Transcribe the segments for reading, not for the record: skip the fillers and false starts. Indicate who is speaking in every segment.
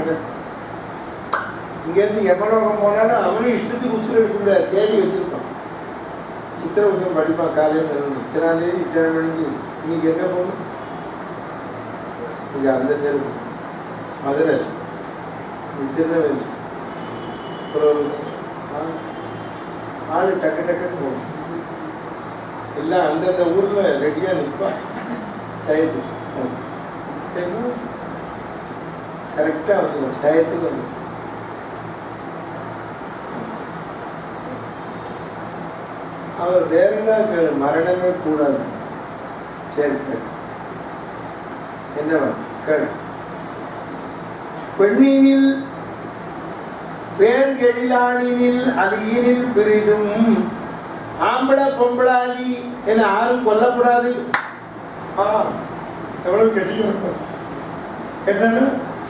Speaker 1: நடக்கட்டும். இங்கேருந்து எவ்வளோகம் போனாலும் அவனும் இஷ்டத்துக்கு உசுறு எடுக்க முடியாது, தேதி வச்சுருப்பான். சித்திரை உத்தரம் படிப்பான் காலையில் தரணும், இத்தனாம் தேதி இத்தனை மணிக்கு. இன்னைக்கு எங்கே போகணும்? இங்கே அந்த தெரு மதுரை திருநெல்வேலி ஒரு ஆள் டக்கு டக்குன்னு போகணும். எல்லாம் அந்தந்த ஊரில் ரெடியாக நிற்பான். டயத்துக்கு கரெக்டாக வந்துடும், டயத்துக்கு வந்து அவர் வேற ஏதாவது மரணமே கூடாது. சரி கேட்க என்னவா கேள். பெண்ணினில் பேர் எழிலானினில் அலியினில் பிரிதும் ஆம்பள பொம்பளாதி என யாரும் கொல்லக்கூடாது. எவ்வளவு கெட்டிக்கும் கேட்டாங்க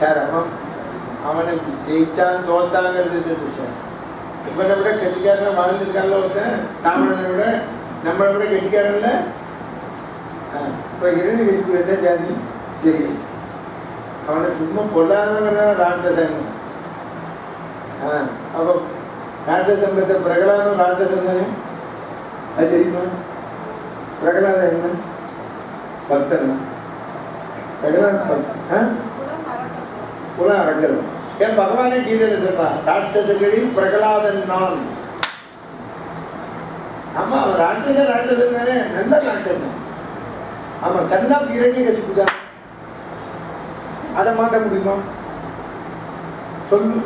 Speaker 1: சார். அவனை ஜெயிச்சான் தோத்தாங்கிறது சார். இவனை விட கெட்டிக்காரன் வாழ்ந்துருக்கான்ல ஒருத்தன், தாமரனை விட நம்மளை விட கெட்டிக்காரன்ல. இப்போ இரண்டு என்ன ஜாதி? சரி, அவனை சும்மா பொல்லாதவங்க ராட்சசன். அப்போ ராட்சசன் பிரகலாதம் ராட்சசன் தானே, அது தெரியுமா? பிரகலாதம் என்ன பக்தனா? பிரகலாதம் பக்தன் குலம் அறக்கிறது. ஏன் பகவானே கீதையில சொல்றான், ராட்சசங்களில் பிரகலாதன் நான். ஆமா, அவன் ராட்சசன் தானே, நல்ல ராட்சசன். ஆமா, சன் ஆஃப் இரண்யகசிபு தான். அதை மாற்ற முடியுமா சொல்லு?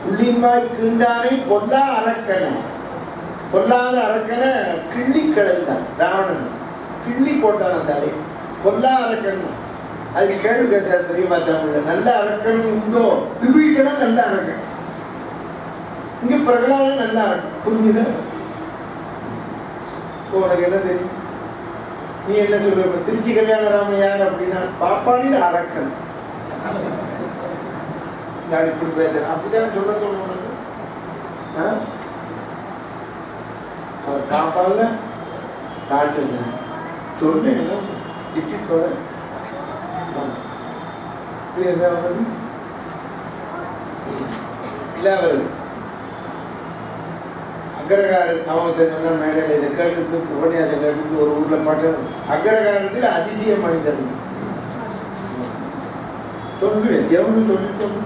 Speaker 1: உள்ளின்வாய் கீண்டானை பொல்லா அரக்கனை, பொல்லாத அரக்கனை கிள்ளி களைந்தான் ராவணன். கிள்ளி போட்டான தலை. பொல்லா அரக்கன் அது கேள்வி கேட்டார் தெரியுமா தமிழ்ல. நல்ல அரக்கன் உண்டோ? விபீஷணன் நல்ல அரக்கன், இங்க பிரகலாதன் நல்ல அரக்கன். புரிஞ்சுதா? உனக்கு என்ன தெரியும்? நீ என்ன சொல்ற? திருச்சி கல்யாணராமன் யார் அப்படின்னா பாப்பானில் அரக்கன். நான் இப்படி பேசுறேன், அப்படித்தானே சொல்ல தோணும் உனக்கு? அவர் பாப்பால ராட்சசன் சொல்றேன், திட்டி சொல்ல இல்ல. அவர் அக்ரகாரன் அவன் மேடையில் இதை கேட்டுட்டு உபன்யாசம் கேட்டுட்டு ஒரு ஊர்ல பாட்டு அக்ரகாரத்தில் அதிசய மனிதர் சொல்லு ஜெவனு சொல்லி சொல்லு.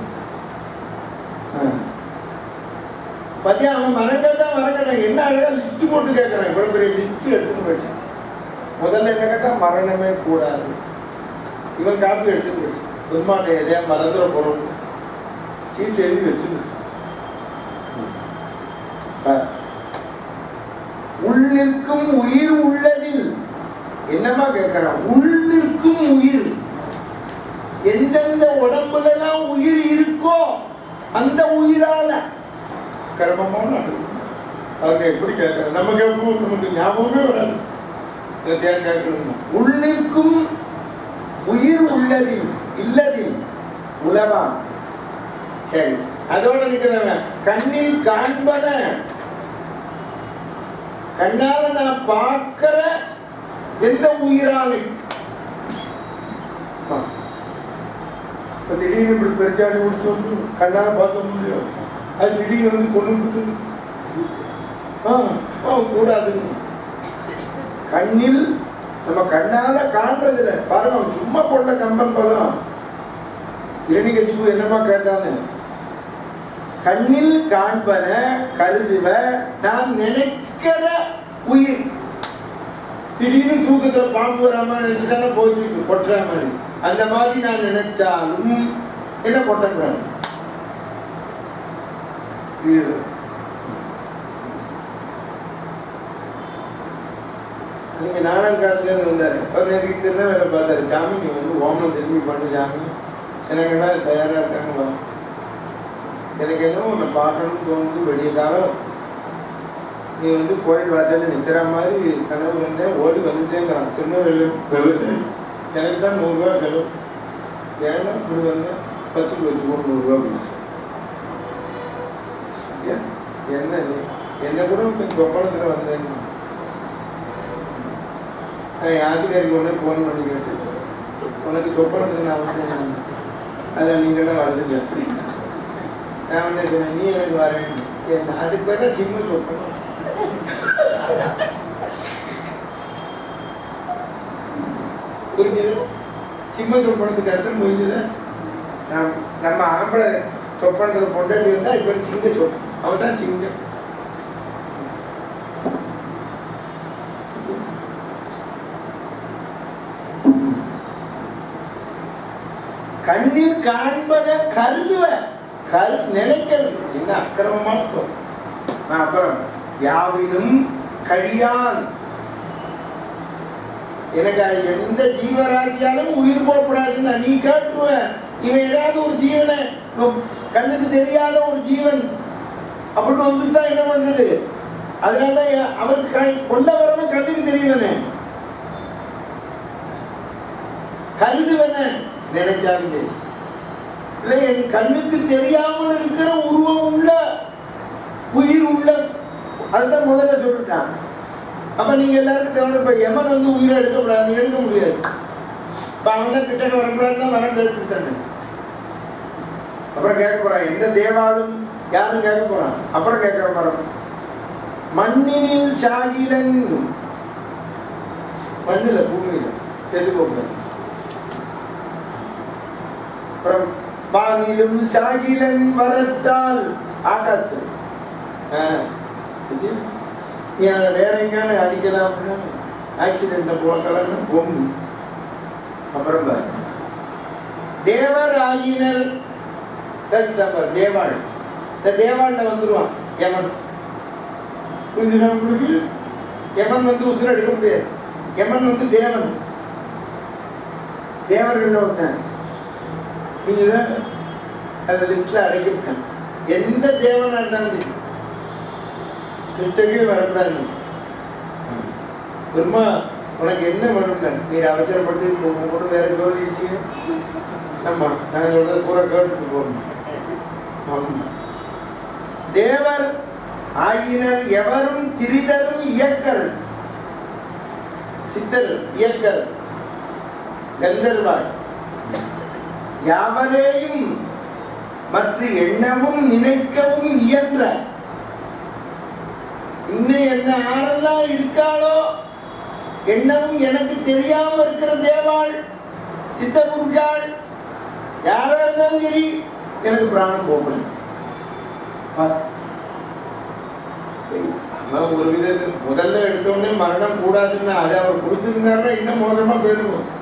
Speaker 1: பத்தியா அவன் மரங்கள்தான் என்ன அழகா லிஸ்ட் போட்டு கேட்கறான். இவ்வளவு பெரிய லிஸ்ட் எடுத்துன்னு போயிட்டான். முதல்ல என்ன கேட்டா மரணமே கூடாது. இவன் காப்பி எடுத்துட்டு போயிட்டான். பெருமாட்டை எதையா மறந்துட போறோம் சீட்டு எழுதி வச்சுருக்க. உள்ளிருக்கும் உயிர் உள்ளதில் என்னமா கேட்கிறான்? உள்ளிருக்கும் உயிர், எந்தெந்த உடம்புல எல்லாம் உயிர் இருக்கோ அந்த உயிரால கர்மமான அவங்க எப்படி கேட்கற? நமக்கு எப்பவும் நமக்கு ஞாபகமே வராது. உள்ளிருக்கும் உயிர் உள்ளதில் இல்லதில் உலவா. சரி, அதோட நிக்கிறவன் கண்ணில் காண்பன, கண்ணால நான் பார்க்கிற எந்த உயிராலை. திடீர்னு இப்படி பெருச்சாடி கொடுத்து கண்ணால பார்த்த முடியும், அது திடீர்னு வந்து கொண்டு கொடுத்து கூடாதுன்னு. கண்ணில் நம்ம கண்ணால காண்றதில்ல. பாருங்க, அவன் சும்மா போட்ட கம்பன் பதம். இரணிகசிபு என்னமா கேட்டான்னு, கண்ணில் காண்பன கருதுவ நான் நினைக்கிற உயிர். திடீர்னு தூக்கத்துல பாம்பு வராம நினைச்சுட்டான போச்சு கொட்டுற மாதிரி. அந்த மாதிரி நான் நினைச்சாலும் என்ன கொட்டக்கூடாது. நீங்க நாடகாட்டுல இருந்து வந்தாரு. அவர் நேற்றுக்கு திருநெல்வேலியில பார்த்தாரு. சாமி நீ வந்து ஓமம் திரும்பி பண்ணு சாமி, எனக்கு என்ன தயாரா இருக்காங்க. எனக்கு என்னவோ உன்னை பார்க்கணும்னு தோணுது. வெளிய காலம் நீ வந்து கோயில் வாசல்ல நிற்கிற மாதிரி கனவு இருந்தேன், ஓடி வந்துட்டேங்கிறான். திருநெல்வேலி எனக்கு தான் 100 ரூபா செலவு. ஏன்னா இப்படி வந்தேன், பச்சுக்கு வச்சுக்கோ 100 ரூபா போச்சு. என்ன என்ன கூட கொப்பளத்தில் வந்தேன். யாத்திரைக்கு ஒன்று ஃபோன் பண்ணி கேட்டு உனக்கு சொப்பனத்துக்கு நான் வந்து அதில் நீங்கள்லாம் வருதுங்க அப்படின்னா நான் என்ன சொன்னேன், நீ எனக்கு வரேன் என்ன அதுக்கு பேர் தான் சிம்ம சொப்பனம். புரிஞ்சது? சிம்ம சொப்பனத்துக்கு அர்த்தம் புரிஞ்சது? நம்ம ஆம்பளை சொப்பனத்தில் பொண்டாட்டி வந்தால் இப்போ சிங்க சொப்பனம், அவன் தான் சிங்கம். கண்ணில் காண்பத கருதுவ நினைக்கிறது என்ன அக்கிரமமா இருக்கும். அப்புறம் யாவினும் கழியான், எனக்கு எந்த ஜீவராசியாலும் உயிர் போகக்கூடாதுன்னு நீ கேட்டுவ. இவன் ஏதாவது ஒரு ஜீவனை, கண்ணுக்கு தெரியாத ஒரு ஜீவன் அப்படின்னு வந்துதான் என்ன பண்றது? அதனாலதான் அவருக்கு கொல்ல வரவன் கண்ணுக்கு தெரியவனே, கருதுவன நினைச்சாலும் சரி. இல்லை, என் கண்ணுக்கு தெரியாமல் இருக்கிற உருவம் உள்ள உயிர் உள்ள, அதுதான் முதல்ல சொல்லிட்டான். அப்ப நீங்க எல்லாருக்கும் தவிர இப்ப யமன் வந்து உயிரை எடுக்கப்படாது, எடுக்க முடியாது. இப்ப அவன் தான் கிட்டக்க வரக்கூடாதுதான் வரம் கேட்டுட்டானு. அப்புறம் கேட்க போறான், எந்த தேவாலும் யாரும் கேட்க போறான். அப்புறம் கேட்க போறான், மண்ணினில் சாகிலன், மண்ணில பூமியில செத்து போகக்கூடாது. அப்புறம் வானிலும் சாகிலன் வரத்தால், ஆகாசத்தில் வேற எங்கான அடிக்கலாம் அப்படின்னா ஆக்சிடென்ட்ல போகலாம் போகும். அப்புறம் தேவர் ஆகினர், தேவாள், இந்த தேவாள்ல வந்துருவான் யமன். புரிஞ்சுதா உங்களுக்கு? யமன் வந்து உசுர எடுக்க முடியாது. யமன் வந்து தேவன், தேவர்கள் ஒருத்தன். புரிஞ்சுதா? அந்த லிஸ்ட்ல அடைக்கிட்டான். எந்த தேவனா இருந்தாலும் கிட்டவே வரக்கூடாது. பெருமா உனக்கு என்ன வேணும்? நீ அவசரப்பட்டு கூட வேற ஜோதி இல்லையே. ஆமா, நான் சொல்றது பூரா கேட்டுட்டு போகணும். ஆமா, தேவர் ஆயினர் எவரும் திரிதரும் இயக்கர், சித்தர் இயக்கர் கந்தர்வாய் யாவரேயும் மற்ற எண்ணவும் நினைக்கவும் இயன்ற, இன்னும் என்ன ஆரெல்லாம் இருக்காளோ என்னவும் எனக்கு தெரியாம இருக்கிற தேவாள், சித்த புருஷாள் யாரா இருந்தாலும் சரி, எனக்கு பிராணம் போகக்கூடாது. அவன் ஒரு விதத்தில் முதல்ல எடுத்தோடனே மரணம் கூடாதுன்னு அதை அவர் கொடுத்திருந்தாருன்னா இன்னும் மோசமா போயிருக்கும்.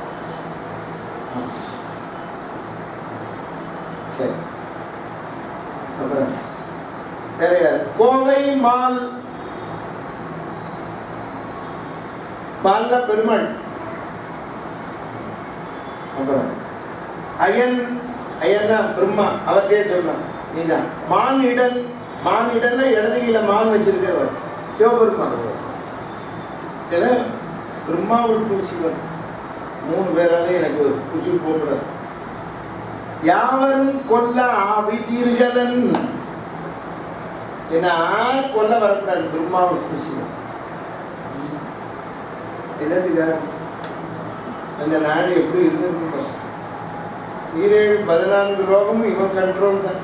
Speaker 1: சரி, அப்புறம் கோவை மால், மால்ல பெருமாள். அப்புறம் அயன், அயன்னா பிரம்மா, அவர்கிட்டே சொல்லலாம் நீதான். மானிடன், மானிடன்னா இடதுகையில மான் வச்சிருக்கிறவர் சிவபெருமான். சில பிரம்மாவுக்கு சிவன் 3 பேராலே எனக்கு குசு போகக்கூடாது. யாவரும் கொல்ல ஆவிதீர்களன், என்ன கொல்ல வரக்கூடாது. பிரம்மாவுக்கு சிவன் என்னத்துக்காக? அந்த நாடு எப்படி இருந்தது? 14 லோகமும் இவன் கண்ட்ரோல் தான்.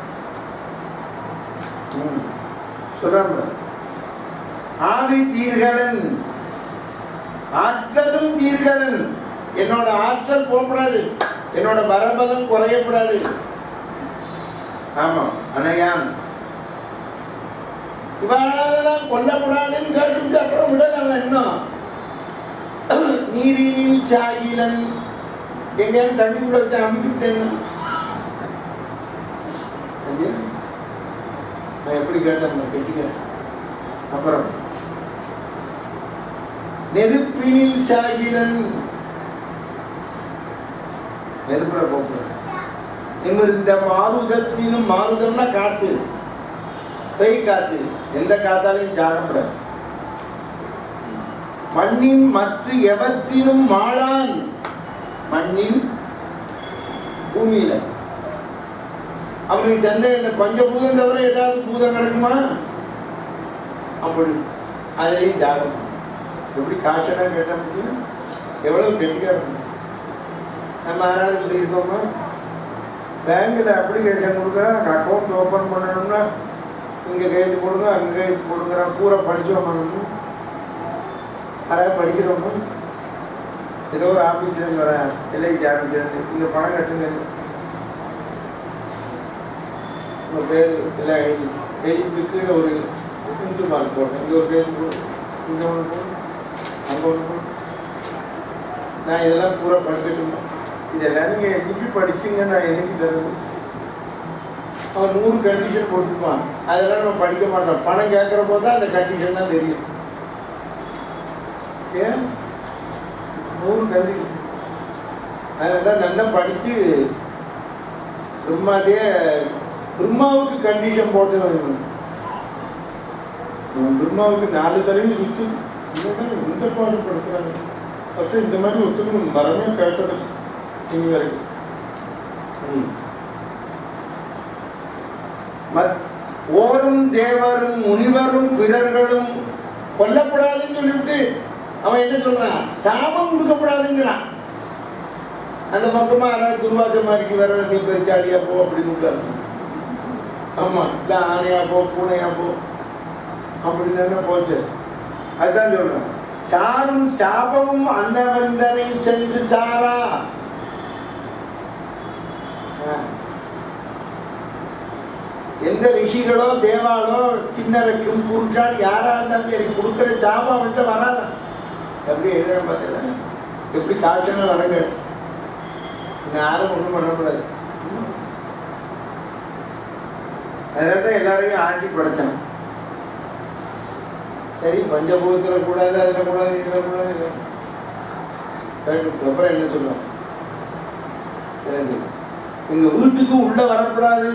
Speaker 1: சொல்றாங்க, ஆவி தீர்களன், ஆற்றலும் தீர்களன். என்னோட ஆற்றல் போகக்கூடாது, என்னோட பரபலம் குறையக்கூடாது. ஆமா, அனையான் இவாளெல்லாம் கொல்லக்கூடாதுன்னு கேட்டு அப்புறம் விடலாம். இன்னும் நீரில் சாகிலன், எங்கேயாவது தண்ணிக்குள்ள வச்சு அமைக்கிட்டேன்னா நான் எப்படி கேட்டேன் கெட்டிக்கிறேன். அப்புறம் நெருப்பினில் சாகிலன், நெருப்புல போக்குறது. இந்த மாருதத்திலும், மாருதம்னா காத்து, பெய் காத்து, எந்த காத்தாலையும் சாகப்படாது. மண்ணின் மற்ற எவற்றினும் மாளான், மண்ணின் பூமியில அவனுக்கு சந்தேகம், பஞ்சபூதம் தவிர ஏதாவது பூதம் நடக்குமா? அப்படி அதுலேயும் ஜாகம். எப்படி காட்சனா கேட்ட முடியும்? எவ்வளவு கெட்டிக்கா இருக்கும். நம்ம யாராவது இப்படி இருக்கோமா? பேங்கில் அப்ளிகேஷன் கொடுக்குறேன், அங்கே அக்கௌண்ட் ஓப்பன் பண்ணணும்னா இங்கே கையெழுத்து போடுங்க, அங்கே கையெழுத்து போடுங்கிறான். பூரா படித்தோம் பண்ணணும், யாராவது படிக்கிறோமோ. ஏதோ ஒரு ஆஃபீஸ்லேருந்து வரேன், எல்ஐசி ஆஃபீஸ்லேருந்து, இங்கே பணம் கட்டுங்க, உங்கள் பேர் எல்லாம் எழுதி கீழே ஒரு இன்ட்டு மார்க் போடுறேன், இங்கே ஒரு பேர் போடு, இங்கே ஒன்று போடு, அங்கே ஒன்று போடு. நான் இதெல்லாம் பூரா படிக்கட்டுமா? இதெல்லாம் நீங்கள் என்னைக்கு படிச்சுங்க, நான் என்னைக்கு தருது? அவன் 100 கண்டிஷன் போட்டுருப்பான், அதெல்லாம் நம்ம படிக்க மாட்டோம். பணம் கேட்குற போது தான் அந்த கண்டிஷன் தான் தெரியும். ஏன் 100 கண்டிஷன்? அதனால தான் நல்லா படித்து பிரம்மாவுக்கு கண்டிஷன் போட்டு பிரம்மாவுக்கு 4 தலையும் சுற்று இந்த பாடு படுத்துறாங்க. அப்புறம் இந்த மாதிரி ஒருத்தரும் மரமே கேட்டது இனி வரைக்கும். ஓரும் தேவரும் முனிவரும் பிறர்களும் கொல்லப்படாதுன்னு சொல்லிவிட்டு அவன் என்ன சொல்றான்? சாபம் கொடுக்கப்படாதுங்கிறான். அந்த பக்கமா யாராவது துர்வாச மாதிரிக்கு வர நீ பெருச்சாடியா போ அப்படின்னு. ஆமா, இல்லை ஆனையா போ, பூனையா போ அப்படின்னு போச்சு. அதுதான் சொல்றேன். சாரும் சாபமும் அன்னவந்தனை சென்று சாரா. எந்த ரிஷிகளோ தேவாலோ கிண்ணறக்கும் புருஷால் யாரா இருந்தாலும் சரி கொடுக்குற சாபம் அவன்கிட்ட வராதான். எப்படி எழுதுறேன் பார்த்தீங்களா? எப்படி காய்ச்சனா வரங்க, யாரும் ஒன்றும் பண்ணக்கூடாது. அதனால தான் எல்லாரையும் ஆட்டி படைச்சான். சரி, பஞ்சபூதத்தில் கூடாது, அதில் கூடாது, இதில் கூடாது, இல்லை. அப்புறம் என்ன சொல்லுவாங்க? எங்க வீட்டுக்கு உள்ள வரக்கூடாது,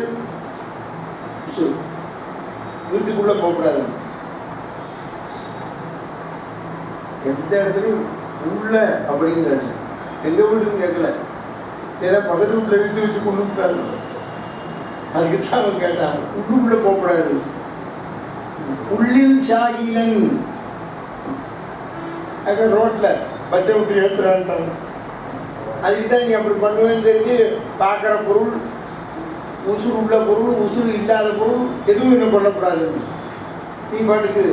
Speaker 1: வீட்டுக்குள்ள போகக்கூடாது. எந்த இடத்துலையும் உள்ள அப்படின்னு கேட்டேன். எங்க வீட்டுன்னு கேட்கல, ஏன்னா பக்கத்து வீட்டில் இழுத்து வச்சு கொண்டு விட்டாரு. அதுக்குத்தான் அவன் கேட்டான், உள்ளுக்குள்ள போகக்கூடாது. உள்ளில் சாகிலன் ரோட்ல பச்சை விட்டு ஏற்றுறான்ட்டாங்க. அதுக்குதான் நீ அப்படி பண்ணுவேன்னு தெரிஞ்சு பார்க்குற பொருள், உசுறு உள்ள பொருள், உசுறு இல்லாத பொருள் எதுவும் இன்னும் கொள்ளக்கூடாது. நீ பாட்டுக்கு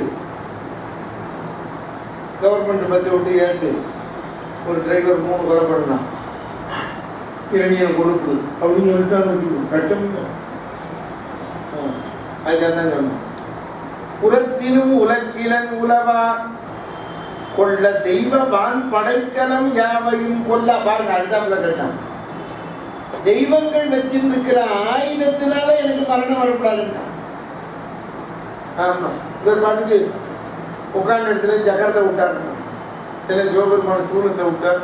Speaker 1: கவர்மெண்ட் பச்சை விட்டு ஏற்று ஒரு டிரைவர் 3 கொலை பண்ணலாம், இரணியை கொடுக்குது அப்படின்னு சொல்லிட்டான்னு கட்டம். அதுக்காக தான் சொன்னேன். புறத்திலும் உலக்கிலன் உலவா கொள்ள தெய்வவான் படைக்கலம் யாவையும் கொல்ல. பாருங்க, அதுதான் கேட்டான். தெய்வங்கள் வச்சிருக்கிற ஆயுதத்தினால எனக்கு மரணம் வரக்கூடாதுன்னா. ஆமா, இவர் பாட்டுக்கு உட்கார்ந்த இடத்துல சக்கரத்தை விட்டார், இல்லை சிவபெருமான சூலத்தை விட்டார்.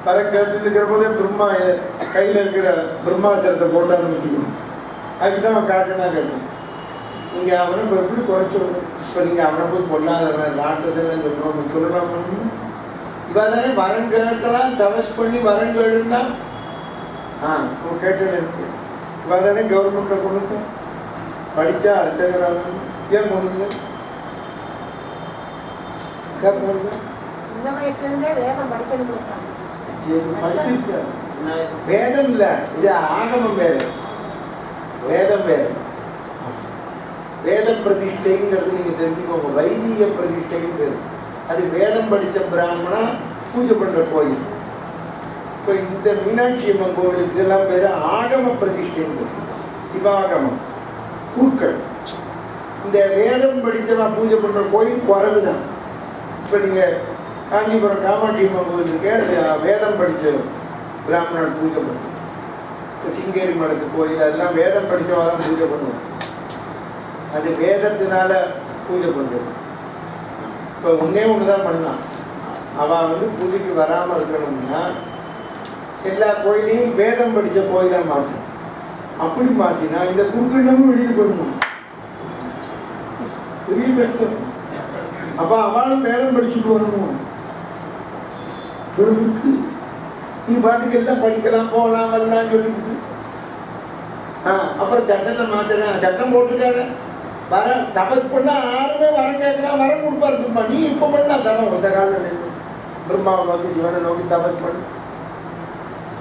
Speaker 1: பறக்கத்து இருக்கிற போதே பிரம்மா கையில் இருக்கிற பிரம்மாஸ்திரத்தை போட்டான்னு வச்சுக்கணும். அதுக்குதான் அவன் காட்டுனா கேட்டான். நீங்கள் அவனை இப்போ எப்படி குறைச்சோம்? இப்போ நீங்கள் அவனை போய் கொள்ளாதவன் ராட்சசன் சொல்கிறோம் சொல்லலாம். இவ தானே வரன் கேட்கலாம், தவஸ் பண்ணி வரன் கேளுன்னா கேட்டு இருக்கு. இவ தானே கவர்மெண்ட்ல கொண்டு படித்தா அர்ச்சகராக ஏன் கொண்டு
Speaker 2: சின்ன வயசுல இருந்தே வேதம் படிக்கணும்.
Speaker 1: படிச்சிருக்க வேதம் இல்லை, இது ஆகமம் வேறு, வேதம் வேறு. வேத பிரதிஷ்டைங்கிறது நீங்கள் தெரிஞ்சுக்கோங்க. வைதிக பிரதிஷ்டைன்னு பேர். அது வேதம் படித்த பிராமணா பூஜை பண்ணுற கோயில். இப்போ இந்த மீனாட்சி அம்மன் கோவிலுக்கு எல்லாம் பேர் ஆகம பிரதிஷ்டைன்னு, சிவாகமம், குருக்கள். இந்த வேதம் படித்தவன் பூஜை பண்ணுற கோயில் குறைவு தான். இப்போ நீங்கள் காஞ்சிபுரம் காமாட்சி அம்மன் கோவில் இருக்கே, வேதம் படித்த பிராமணர் பூஜை பண்ணுவோம். இப்போ சிங்கேரி மடத்து கோயில் அதெல்லாம் வேதம் படித்தவெல்லாம் பூஜை பண்ணுவாங்க. அது வேதத்தினால பூஜை பண்ணுறது. இப்போ ஒன்றே ஒன்று தான் பண்ணலாம். அவள் பூஜைக்கு வராமல் இருக்கணும்னா எல்லா கோயிலையும் வேதம் படித்த கோயிலாக மாற்று. அப்படி மாற்றினா இந்த குறுக்கெல்லாமும் வெளியில் போடணும். பெரிய பெருத்தம். அப்போ அவளும் வேதம் படிச்சுட்டு வரணும். நீ பாட்டுக்கு எல்லாம் படிக்கலாம், போகலாம், வரலாம் சொல்லிவிட்டு அப்புறம் சட்டத்தை மாற்றுறேன். சட்டம் போட்டுருக்காரு, வர தபஸ் பண்ணா யாருமே வரம் கேட்கலாம், வரம் கொடுப்பாரு பிரம்மா. நீ இப்போ பண்ணா தவம் ஒத்த காலில் நின்று பிரம்மாவை நோக்கி சிவனை நோக்கி தபஸ் பண்ணு.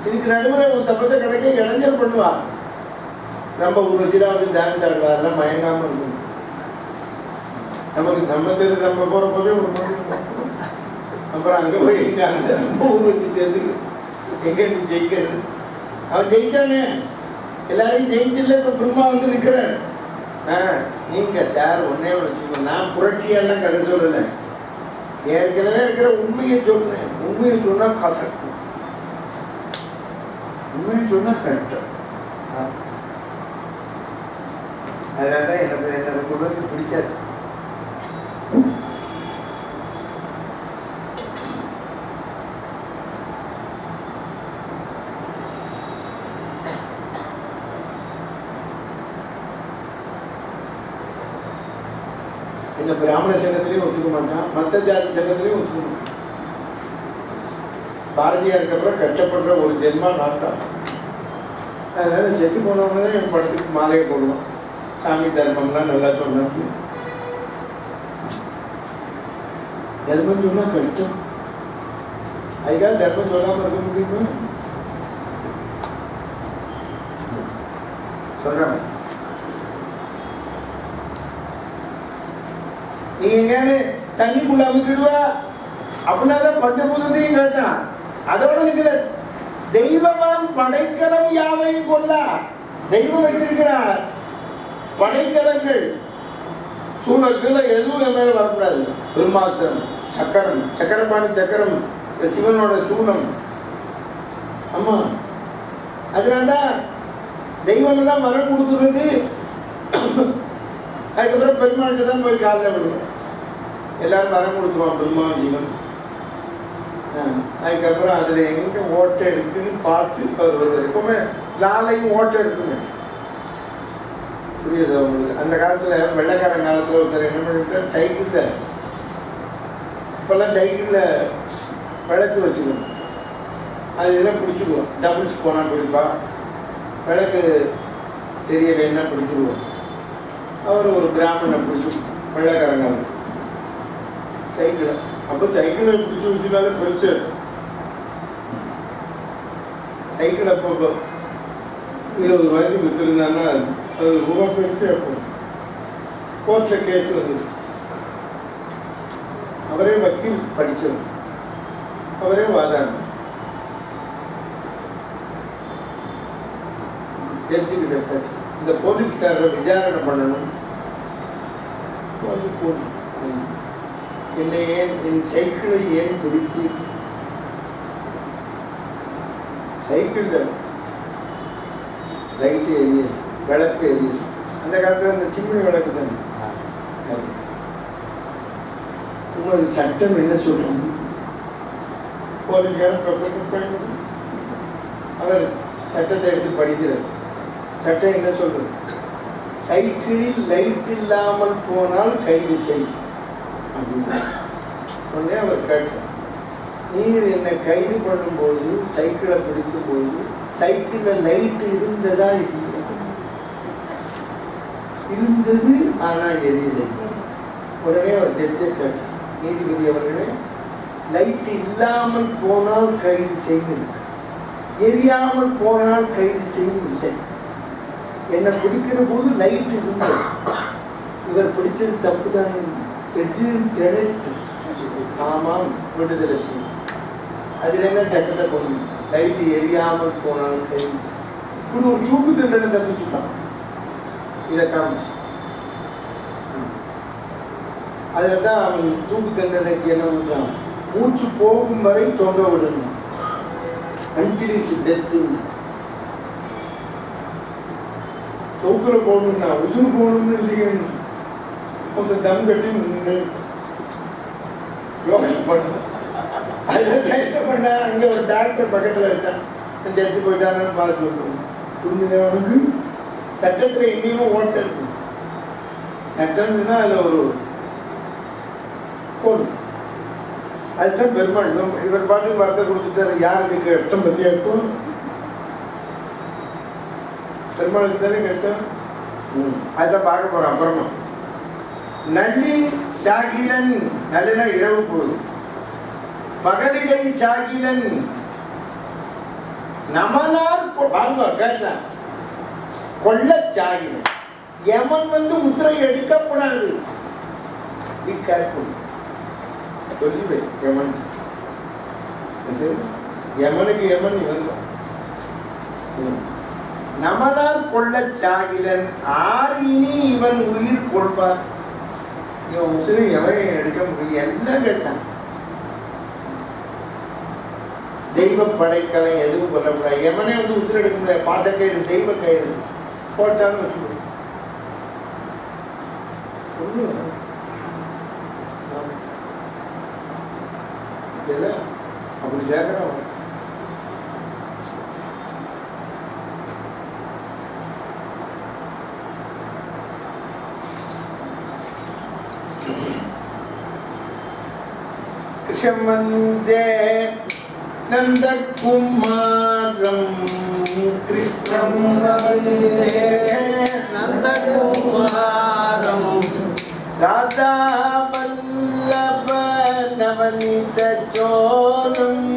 Speaker 1: இதுக்கு நடுவில் ஒரு தப்பத்தை கிடைக்க இடைஞ்சல் பண்ணுவா. நம்ம ஒரு வச்சுலாம் வந்து டான்ஸ் ஆடுவா, அதெல்லாம் மயங்காமல் இருக்கணும். நமக்கு நம்ம தெரு நம்ம போகிற போதே ஒரு அப்புறம் அங்கே போய் எங்கே அந்த நம்ம ஊர் வச்சுட்டு எங்கே இருந்து ஜெயிக்கிறது? அவன் ஜெயிச்சானே, எல்லாரையும் ஜெயிச்சில்ல. இப்போ பிரம்மா வந்து நிற்கிறார். நீங்கள் சார் ஒன்னே வச்சுக்கோங்க, நான் புரட்சியெல்லாம் கதை சொல்லலை, ஏற்கனவே இருக்கிற உண்மையை சொன்னேன். உண்மையை சொன்னால் கசக்கும், உண்மையை சொன்னால் கரெக்டாக. அதனால தான் என்னை ரொம்ப பேருக்கு பிடிக்காது. இந்த பிராமண சங்கத்திலையும் ஒத்துக்க மாட்டான், மற்ற ஜாதி சங்கத்திலையும் ஒத்துக்க மாட்டான். பாரதியாருக்கு அப்புறம் கஷ்டப்படுற ஒரு ஜென்மா நான் தான். அதனால செத்து போனவங்க தான் என் படத்துக்கு மாலையை போடுவோம். சாமி தர்மம்லாம் நல்லா சொன்னாங்க. தர்மம் சொன்னா கஷ்டம், அதுக்காக தர்மம் சொல்லாம இருக்க முடியுமா? சொல்றாங்க. நீங்க எங்கன்னு தண்ணிக்குள்ள அமைக்கிடுவா அப்படின்னா தான் பஞ்சபூதத்தையும் கேட்டான். அதோட நிக்கல, தெய்வமான் படைக்கலம் யாவையும் கொல்லா. தெய்வம் வச்சிருக்கிறார் படைக்கலங்கள், சூழல் எதுவும் என் மேல வரக்கூடாது. பிரம்மாஸ்திரம், சக்கரம், சக்கரபாணி சக்கரம், சிவனோட சூலம். ஆமா, அதனால்தான் தெய்வம் எல்லாம் வரம் கொடுத்துருது. அதுக்கப்புறம் பெருமாள்கிட்ட தான் போய் காலில் விடுவோம். எல்லாரும் வரம் கொடுத்துருவான் பிரம்மா ஜீவன். அதுக்கப்புறம் அதில் எங்கே ஓட்டை இருக்குன்னு பார்த்து அவர் வருவார். எப்பவுமே லாலையும் ஓட்டை இருக்குங்க, புரியுது அவங்களுக்கு? அந்த காலத்தில் வெள்ளைக்காரன் காலத்தில் ஒருத்தர் என்ன பண்ணிவிட்டார், சைக்கிளில், இப்போல்லாம் சைக்கிளில் விளக்கு வச்சுக்கணும், அது எல்லாம் பிடிச்சிடுவோம். டபுள்ஸ் போனால் பிடிப்பா, விளக்கு தெரியலைன்னா பிடிச்சிடுவோம். அவர் ஒரு பிராமணனை பிடிச்சி வெள்ளைக்காரங்க சைக்கிளை, அப்போ சைக்கிளை பிடிச்சி வச்சுனாலே பிடிச்சி சைக்கிளை அப்போ 20 ரூபாய்க்கு விற்றுருந்தாங்கன்னா அது ரூபா பிரிச்சு. அப்போ கோர்ட்டில் கேஸ் வந்தது. அவரே வக்கீல் படித்தவர், அவரே வாதாடு. ஜட்ஜி கிட்ட இந்த போலீஸ்காரரை விசாரணை பண்ணணும், என்னை ஏன் என் சைக்கிளை ஏன் பிடிச்சி, சைக்கிளில் லைட்டு எரியுது, விளக்கு எரியுது. அந்த காலத்தில் அந்த சிம்னி விளக்கு தானே. உங்களது சட்டம் என்ன சொல்றது? போலீஸ்காரன் அவர் சட்டத்தை எடுத்து படிக்கிறார். சட்டம் என்ன சொல்றது? சைக்கிளில் லைட் இல்லாமல் போனால் கைது செய் அப்படின்னு. உடனே அவர் கேட்டார், நீர் என்னை கைது பண்ணும்போது, சைக்கிளை பிடிக்கும்போது சைக்கிளில் லைட்டு இருந்ததா இல்லையா? இருந்தது, ஆனால் எரியலை. உடனே அவர் ஜட்ஜை கேட்டார், நீதிபதி அவர்களே, லைட்டு இல்லாமல் போனால் கைது செய்யும், எரியாமல் போனால் கைது செய்யும் இல்லை. என்னை பிடிக்கிற போது லைட் இருந்தது, இவர் பிடிச்சது தப்பு தான். ஆமாம், விடுதலை செய்யும். அதுல என்ன சட்டத்தை கொண்டு லைட்டு எரியாமல் போனாலும் கைது. இப்படி ஒரு தூக்கு தண்டனை தப்பிச்சுட்டான். இதை காமிச்சு அதுல தான் அவன் தூக்கு தண்டனைக்கு என்ன பண்ணுறான், மூச்சு போகும் வரை தொங்க விடணும், அன்டில் இஸ் டெத். தூக்குல போகணும்னா உசுறு போகணும்னு இல்லைன்னு கொஞ்சம் தம் கட்டி நின்று யோகா பண்ண. அதில் என்ன பண்ண, அங்கே ஒரு டாக்டர் பக்கத்தில் வச்சான், செத்து போயிட்டானு பார்த்து சொல்லணும். புரிஞ்சுதவனுக்கு சட்டத்தில் எங்கேயுமே ஓட்ட இருக்கும். சட்டம்னா அதில் ஒரு கோல், அதுதான் பெருமாள். இவர் பாட்டுக்கு வார்த்தை கொடுத்துட்டாரு, யாருக்கு கஷ்டம் பற்றியா இருக்கும்? பெருமாளுக்கு தானே கஷ்டம். அதுதான் பார்க்க போறோம் அப்புறமா. நல்லின் சாகிலன், நல்லனா இரவு பொழுது, பகலிடை சாகிலன், நமனார் வாங்க கேட்டான் கொள்ளச்சாகின யமன் வந்து உத்தரை எடுக்கப்படாது. Be careful. சொல்லிடு யமன். யமனுக்கு யமன் இவன் தான். நமனார் கொள்ளச்சாகிலன் ஆர் இனி இவன் உயிர் கொள்வார். இவன் உசுரை எவன் எடுக்க முடியும் எல்லாம் கேட்டான். தெய்வ படைக்கலை எதுவும் கொல்லக்கூடாது. எவனே வந்து உசுரை எடுக்க முடியாது. பாசக்கயிறு தெய்வ கயிறு போட்டான்னு வச்சுக்கோ. அப்படி கேட்கணும். கிருஷ்ணமந்தே நந்தகுமாரம் கிருஷ்ணம் நந்தகுமாரம் ராதா வல்லப நவநீத சோரம்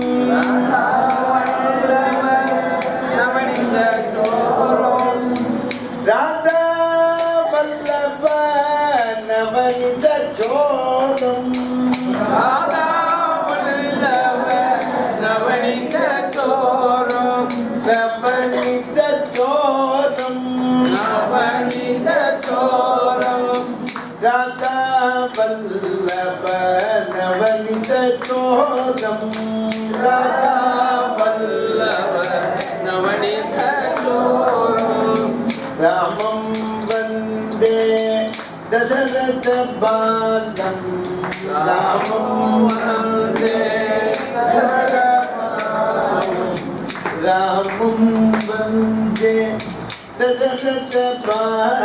Speaker 1: நவநீத சோரம் ராதா வல்லப நவநீத சோரம் ராதா வல்லப நவநீத சோரம் நவநீத சோரம் நவநீத சோரம் ராதா வல்லப நவநீத சோரம் ராதா வல்லப நவநீத சோரம் ராமம் வந்தே தசரத பாலம் ராமம் வந்தே தசரத ராமம் வந்தே தசரத பாலம்